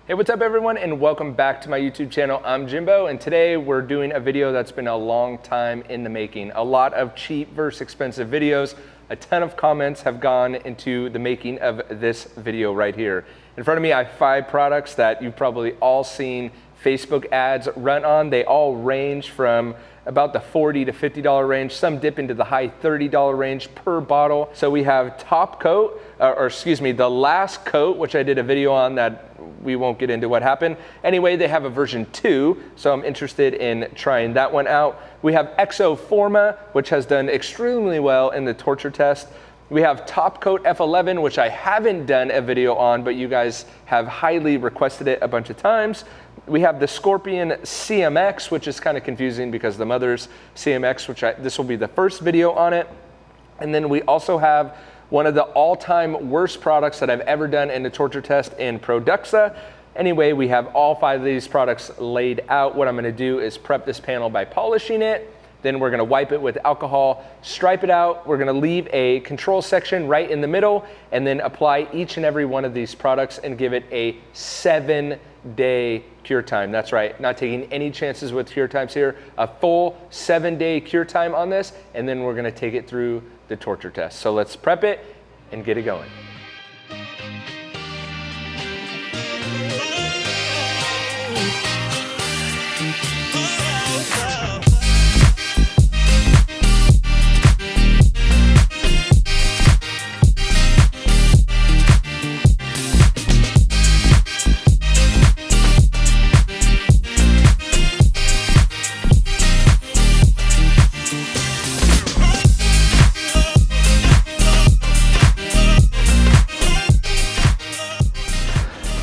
Hey, what's up everyone, and welcome back to my YouTube channel. I'm Jimbo, and today we're doing a video that's been a long time in the making. A lot of cheap versus expensive videos. A ton of comments have gone into the making of this video right here. In front of me, I have 5 products that you've probably all seen Facebook ads run on. They all range from about the $40 to $50 range. Some dip into the high $30 range per bottle. So we have Top Coat, the Last Coat, which I did a video on that we won't get into what happened. Anyway, they have a version 2, so I'm interested in trying that one out. We have Exoforma, which has done extremely well in the torture test. We have Top Coat F11, which I haven't done a video on, but you guys have highly requested it a bunch of times. We have the Scorpion CMX, which is kind of confusing because the mother's CMX, this will be the first video on it. And then we also have one of the all-time worst products that I've ever done in the torture test in Produxa. Anyway, we have all 5 of these products laid out. What I'm gonna do is prep this panel by polishing it. Then we're gonna wipe it with alcohol, stripe it out. We're gonna leave a control section right in the middle and then apply each and every one of these products and give it a 7-day cure time. That's right, not taking any chances with cure times here. A full 7-day cure time on this, and then we're gonna take it through the torture test. So let's prep it and get it going.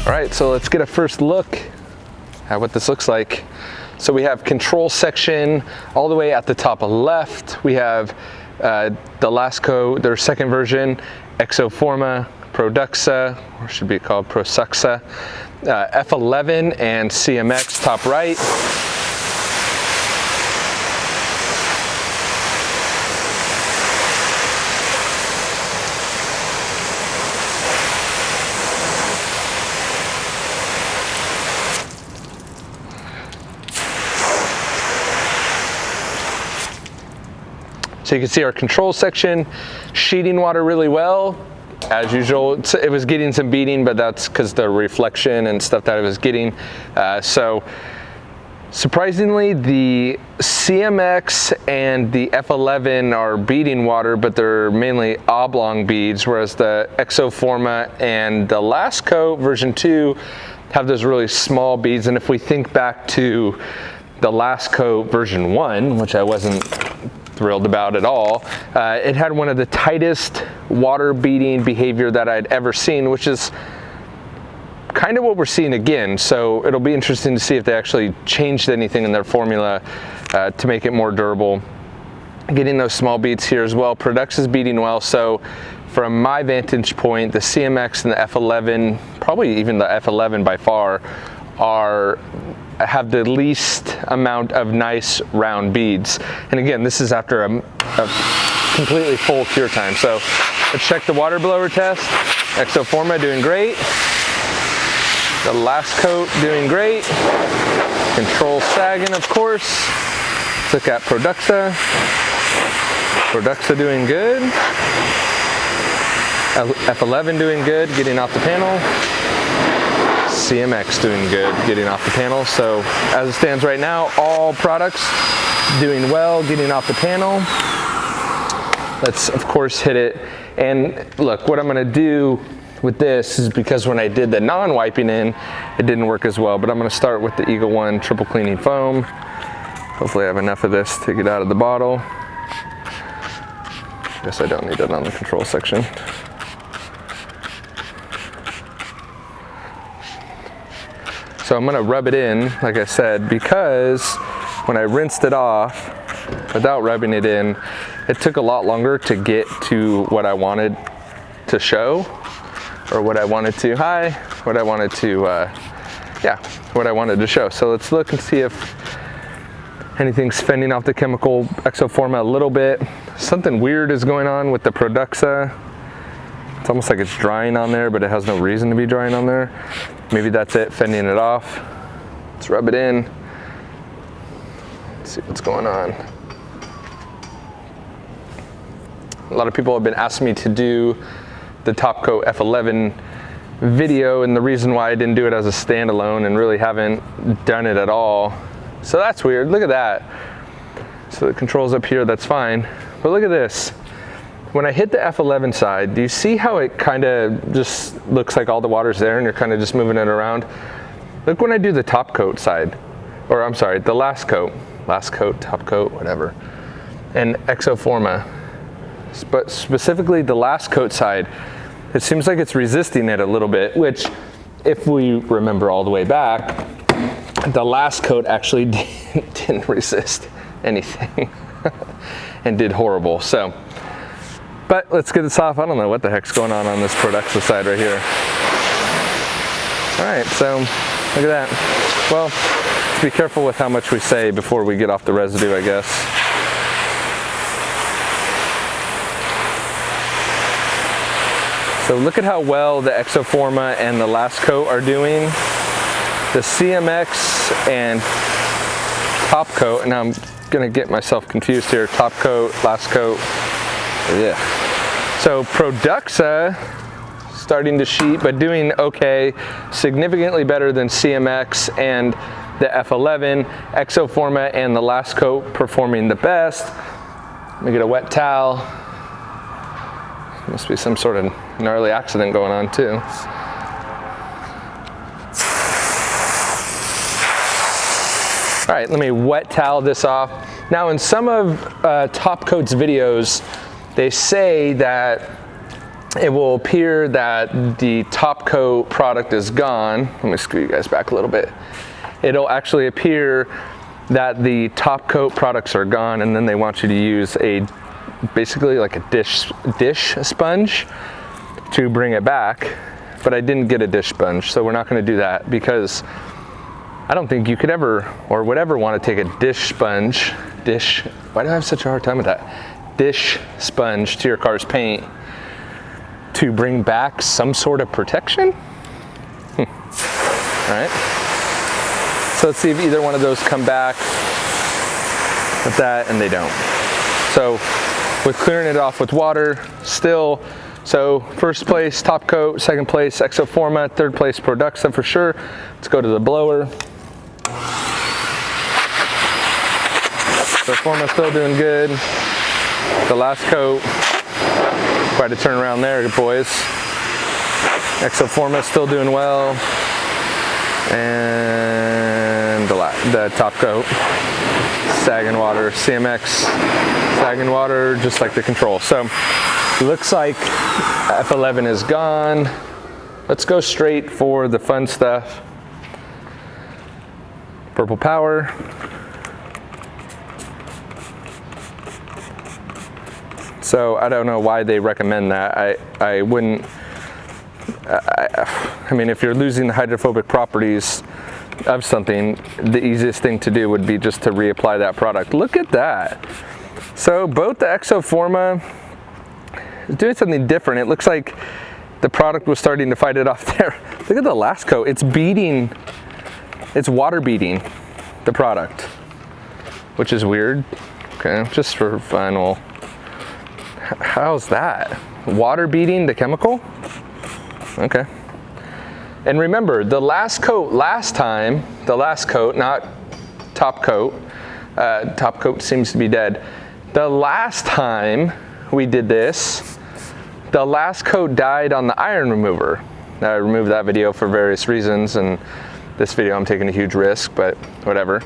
All right, so let's get a first look at what this looks like. So we have control section all the way at the top left. We have the Last Coat, their second version, Exoforma, Produxa, or should be called Produxa, F11 and CMX top right. So you can see our control section sheeting water really well. As usual, it was getting some beating, but that's because the reflection and stuff that it was getting. So surprisingly, the CMX and the F11 are beading water, but they're mainly oblong beads, whereas the Exoforma and the Last Coat version 2 have those really small beads. And if we think back to the Last Coat version 1, which I wasn't thrilled about at all, it had one of the tightest water beading behavior that I'd ever seen, which is kind of what we're seeing again. So it'll be interesting to see if they actually changed anything in their formula to make it more durable. Getting those small beads here as well. Produxa's beading well, so from my vantage point, the CMX and the F11, probably even the F11 by far, have the least amount of nice round beads. And again, this is after a completely full cure time. So let's check the water blower test. Exoforma doing great. The Last Coat doing great. Control sagging, of course. Let's look at Produxa. Produxa doing good. F11 doing good, getting off the panel. CMX doing good, getting off the panel. So as it stands right now, all products doing well, getting off the panel. Let's of course hit it. And look, what I'm gonna do with this is, because when I did the non-wiping in, it didn't work as well, but I'm gonna start with the Eagle One triple cleaning foam. Hopefully I have enough of this to get out of the bottle. Guess I don't need it on the control section. So I'm gonna rub it in, like I said, because when I rinsed it off without rubbing it in, it took a lot longer to get to what I wanted to show, or what I wanted to, what I wanted to show. So let's look and see if anything's fending off the chemical Exoforma a little bit. Something weird is going on with the Produxa. It's almost like it's drying on there, but it has no reason to be drying on there. Maybe that's it, fending it off. Let's rub it in. Let's see what's going on. A lot of people have been asking me to do the top coat F11 video, and the reason why I didn't do it as a standalone and really haven't done it at all. So that's weird, look at that. So the controls up here, that's fine. But look at this. When I hit the F11 side, do you see how it kind of just looks like all the water's there and you're kind of just moving it around? Look when I do the top coat side, or I'm sorry, the last coat, top coat, whatever, and Exoforma. But specifically the last coat side, it seems like it's resisting it a little bit, which if we remember all the way back, the last coat actually didn't resist anything and did horrible. So, but let's get this off. I don't know what the heck's going on this Produxa side right here. All right, so look at that. Well, let's be careful with how much we say before we get off the residue, I guess. So look at how well the Exoforma and the last coat are doing. The CMX and top coat, and I'm gonna get myself confused here. Top coat, last coat, yeah. So Produxa starting to sheet, but doing okay, significantly better than CMX and the F11. Exoforma and the last coat performing the best. Let me get a wet towel. Must be some sort of gnarly accident going on too. All right, let me wet towel this off. Now in some of Top Coat's videos, they say that it will appear that the top coat product is gone. Let me screw you guys back a little bit. It'll actually appear that the top coat products are gone, and then they want you to use basically like a dish sponge to bring it back. But I didn't get a dish sponge, so we're not going to do that, because I don't think you could ever or would ever want to take a why do I have such a hard time with that? Dish sponge to your car's paint to bring back some sort of protection? All right. So let's see if either one of those come back with that, and they don't. So with clearing it off with water, still, so first place, top coat, second place, Exoforma, third place, Produxa for sure. Let's go to the blower. Exoforma still doing good. The last coat, quite a turnaround there, boys. Exoforma still doing well. And the top coat, sagging water, CMX, sagging water, just like the control. So looks like F11 is gone. Let's go straight for the fun stuff. Purple Power. So I don't know why they recommend that. I wouldn't, I mean, if you're losing the hydrophobic properties of something, the easiest thing to do would be just to reapply that product. Look at that. So both the Exoforma is doing something different. It looks like the product was starting to fight it off there. Look at the last coat. It's beating, it's water beating the product, which is weird. Okay, just for fun, well, how's that? Water beating the chemical? Okay. And remember, the last coat last time, the last coat, not top coat, top coat seems to be dead. The last time we did this, the last coat died on the iron remover. Now I removed that video for various reasons, and this video I'm taking a huge risk, but whatever.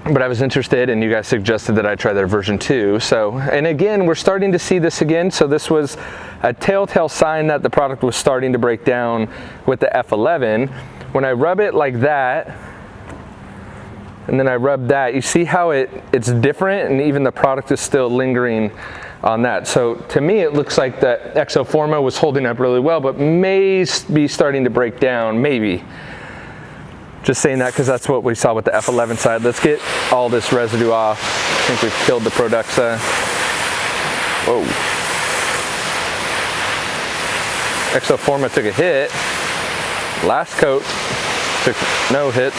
But I was interested, and you guys suggested that I try their version 2. So, and again, we're starting to see this again. So this was a telltale sign that the product was starting to break down with the F11. When I rub it like that, and then I rub that, you see how it's different, and even the product is still lingering on that. So to me, it looks like the Exoforma was holding up really well, but may be starting to break down, maybe. Just saying that because that's what we saw with the F11 side. Let's get all this residue off. I think we've killed the Produxa. Whoa. Exoforma took a hit. Last coat took no hits.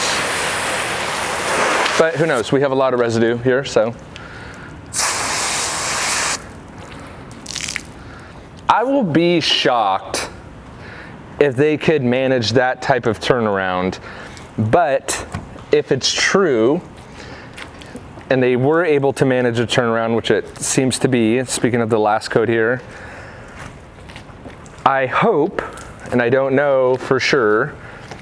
But who knows, we have a lot of residue here, so. I will be shocked if they could manage that type of turnaround. But if it's true, and they were able to manage a turnaround, which it seems to be, speaking of the last coat here, I hope, and I don't know for sure,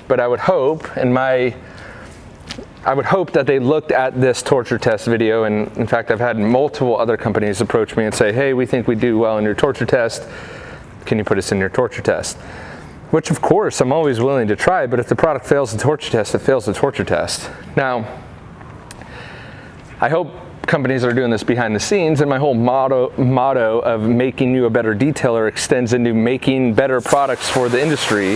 but I would hope, I would hope that they looked at this torture test video, and in fact I've had multiple other companies approach me and say, hey, we think we do well in your torture test, can you put us in your torture test? Which of course I'm always willing to try, but if the product fails the torture test, it fails the torture test. Now, I hope companies are doing this behind the scenes, and my whole motto of making you a better detailer extends into making better products for the industry.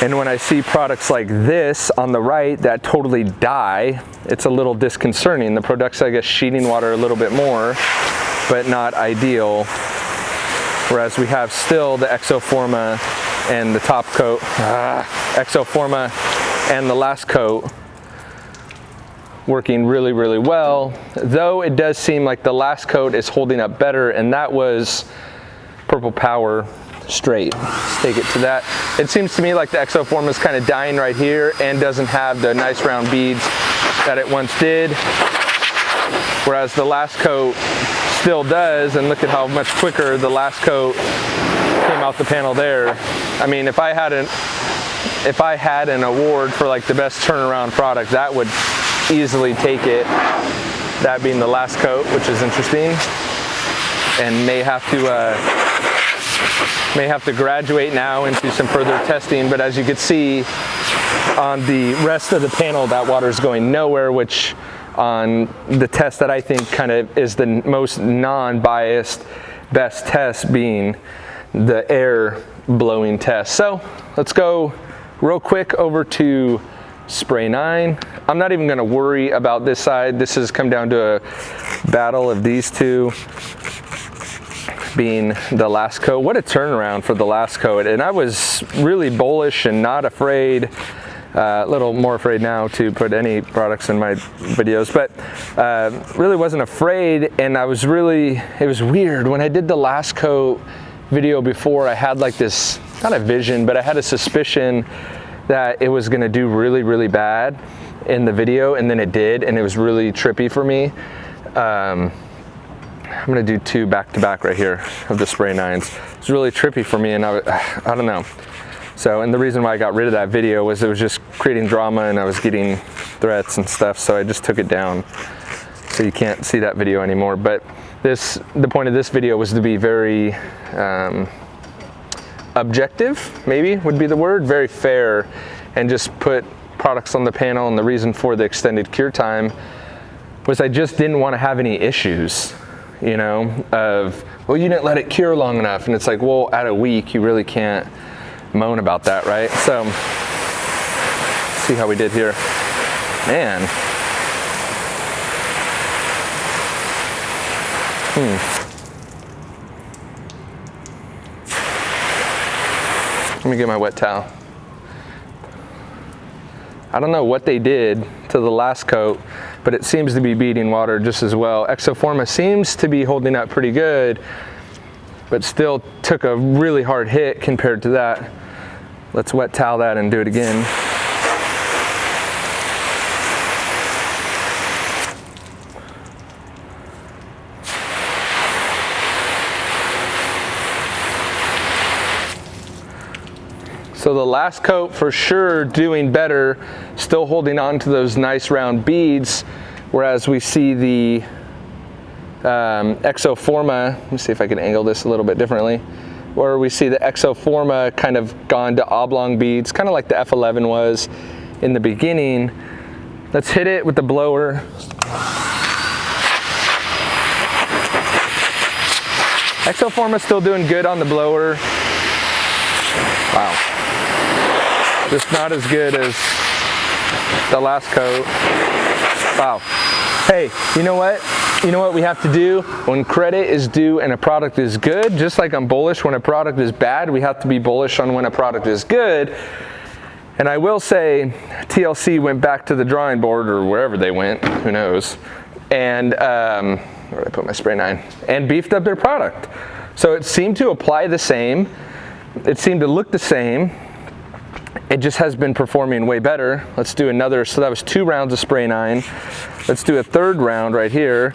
And when I see products like this on the right that totally die, it's a little disconcerting. The Produxa, I guess, sheeting water a little bit more, but not ideal. Whereas we have still the Exoforma and the top coat, Exoforma and the last coat working really, really well. Though it does seem like the last coat is holding up better, and that was Purple Power straight. Let's take it to that. It seems to me like the Exoforma is kind of dying right here and doesn't have the nice round beads that it once did, whereas the last coat still does. And look at how much quicker the last coat came out the panel there. I mean, if I had an award for like the best turnaround product, that would easily take it, that being the last coat, which is interesting, and may have to graduate now into some further testing. But as you can see on the rest of the panel, that water is going nowhere, which on the test that I think kind of is the most non-biased best test being the air blowing test. So let's go real quick over to spray 9. I'm not even going to worry about this side. This has come down to a battle of these two being the last coat. What a turnaround for the last coat. And I was really bullish and not afraid, a little more afraid now to put any products in my videos, but really wasn't afraid. And it was weird. When I did the last coat video before, I had like this, not a vision, but I had a suspicion that it was gonna do really, really bad in the video, and then it did, and it was really trippy for me. I'm gonna do 2 back to back right here of the spray 9s. It's really trippy for me, and I don't know. So, and the reason why I got rid of that video was it was just creating drama, and I was getting threats and stuff, so I just took it down. So you can't see that video anymore. But the point of this video was to be very objective, maybe would be the word, very fair, and just put products on the panel. And the reason for the extended cure time was I just didn't want to have any issues, you know, of, well, you didn't let it cure long enough. And it's like, well, at a week, you really can't moan about that, right? So, let's see how we did here. Man. Let me get my wet towel. I don't know what they did to the last coat, but it seems to be beating water just as well. Exoforma seems to be holding up pretty good, but still took a really hard hit compared to that. Let's wet towel that and do it again. So the last coat for sure doing better, still holding on to those nice round beads, whereas we see the Exoforma, let me see if I can angle this a little bit differently, where we see the Exoforma kind of gone to oblong beads, kind of like the F11 was in the beginning. Let's hit it with the blower. Exoforma still doing good on the blower. Wow. Just not as good as the last coat. Wow. Hey, you know what? you know what we have to do when credit is due and a product is good, just like I'm bullish when a product is bad, we have to be bullish on when a product is good. And I will say TLC went back to the drawing board, or wherever they went, who knows, and where did I put my spray 9, and beefed up their product. So it seemed to apply the same, it seemed to look the same, it just has been performing way better. Let's do another, so that was 2 rounds of spray 9. Let's do a 3rd round right here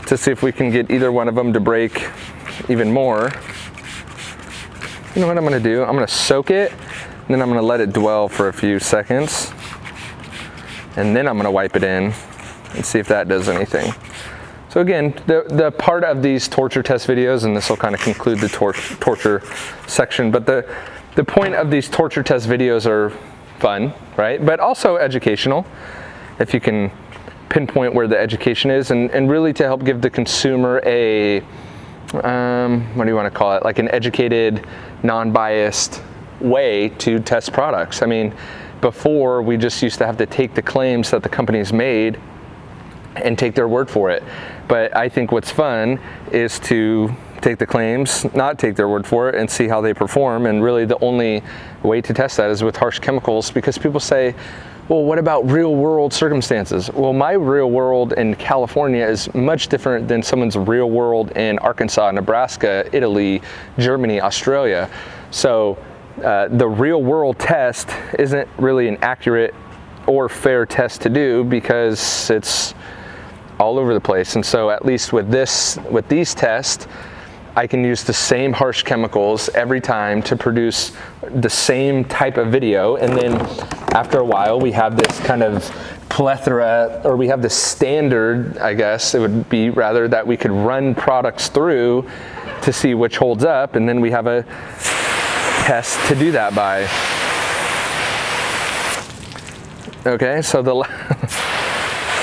to see if we can get either one of them to break even more. You know what I'm gonna do? I'm gonna soak it, and then I'm gonna let it dwell for a few seconds. And then I'm gonna wipe it in and see if that does anything. So again, the part of these torture test videos, and this will kind of conclude the torture section, but the point of these torture test videos are fun, right? But also educational, if you can pinpoint where the education is, and really to help give the consumer a, what do you want to call it? Like an educated, non-biased way to test products. I mean, before we just used to have to take the claims that the companies made and take their word for it. But I think what's fun is to take the claims, not take their word for it, and see how they perform. And really the only way to test that is with harsh chemicals, because people say, well, what about real world circumstances? Well, my real world in California is much different than someone's real world in Arkansas, Nebraska, Italy, Germany, Australia. So the real world test isn't really an accurate or fair test to do because it's all over the place. And so at least with these tests, I can use the same harsh chemicals every time to produce the same type of video. And then after a while, we have this kind of plethora, or we have this standard, I guess it would be rather, that we could run products through to see which holds up. And then we have a test to do that by. Okay, so the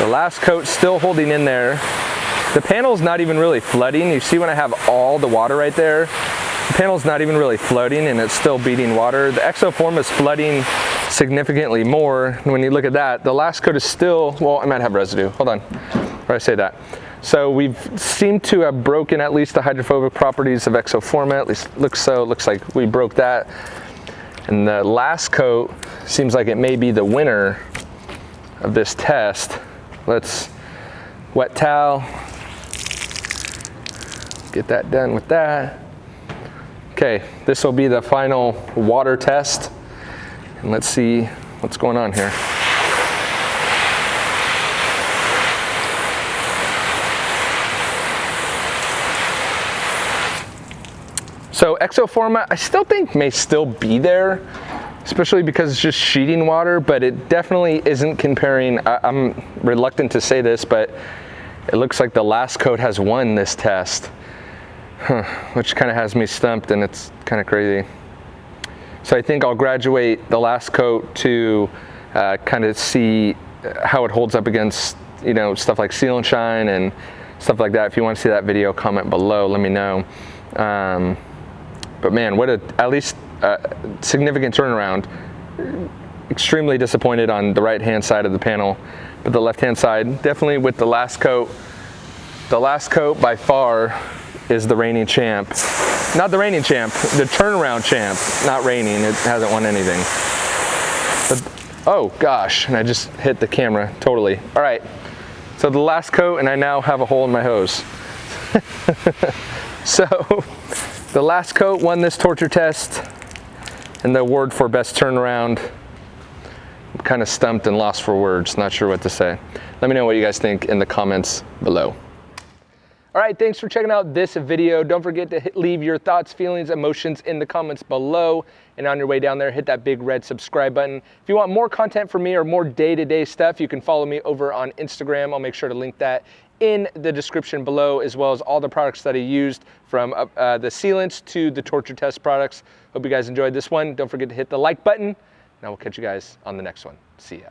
last coat's still holding in there. The panel's not even really flooding. You see when I have all the water right there? The panel's not even really floating and it's still beating water. The Exoforma is flooding significantly more. When you look at that, the last coat is still, well, I might have residue. Hold on, where I say that. So we've seemed to have broken at least the hydrophobic properties of Exoforma, at least looks like we broke that. And the last coat seems like it may be the winner of this test. Let's wet towel, get that done with that. Okay, this will be the final water test. And let's see what's going on here. So Exoforma, I still think may still be there, especially because it's just sheeting water, but it definitely isn't comparing. I'm reluctant to say this, but it looks like the last coat has won this test, which kind of has me stumped, and it's kind of crazy. So I think I'll graduate the last coat to kind of see how it holds up against, you know, stuff like Seal and Shine and stuff like that. If you want to see that video, comment below, let me know. But man, what at least significant turnaround. Extremely disappointed on the right hand side of the panel, but the left hand side, definitely with the last coat. The last coat by far is the reigning champ. Not the reigning champ, the turnaround champ. Not reigning, it hasn't won anything. But, oh gosh, and I just hit the camera totally. All right, so the last coat, and I now have a hole in my hose. So the last coat won this torture test and the award for best turnaround. I'm kind of stumped and lost for words, not sure what to say. Let me know what you guys think in the comments below. All right, thanks for checking out this video. Don't forget to leave your thoughts, feelings, emotions in the comments below. And on your way down there, hit that big red subscribe button. If you want more content from me or more day-to-day stuff, you can follow me over on Instagram. I'll make sure to link that in the description below, as well as all the products that I used, from the sealants to the torture test products. Hope you guys enjoyed this one. Don't forget to hit the like button, and I will catch you guys on the next one. See ya.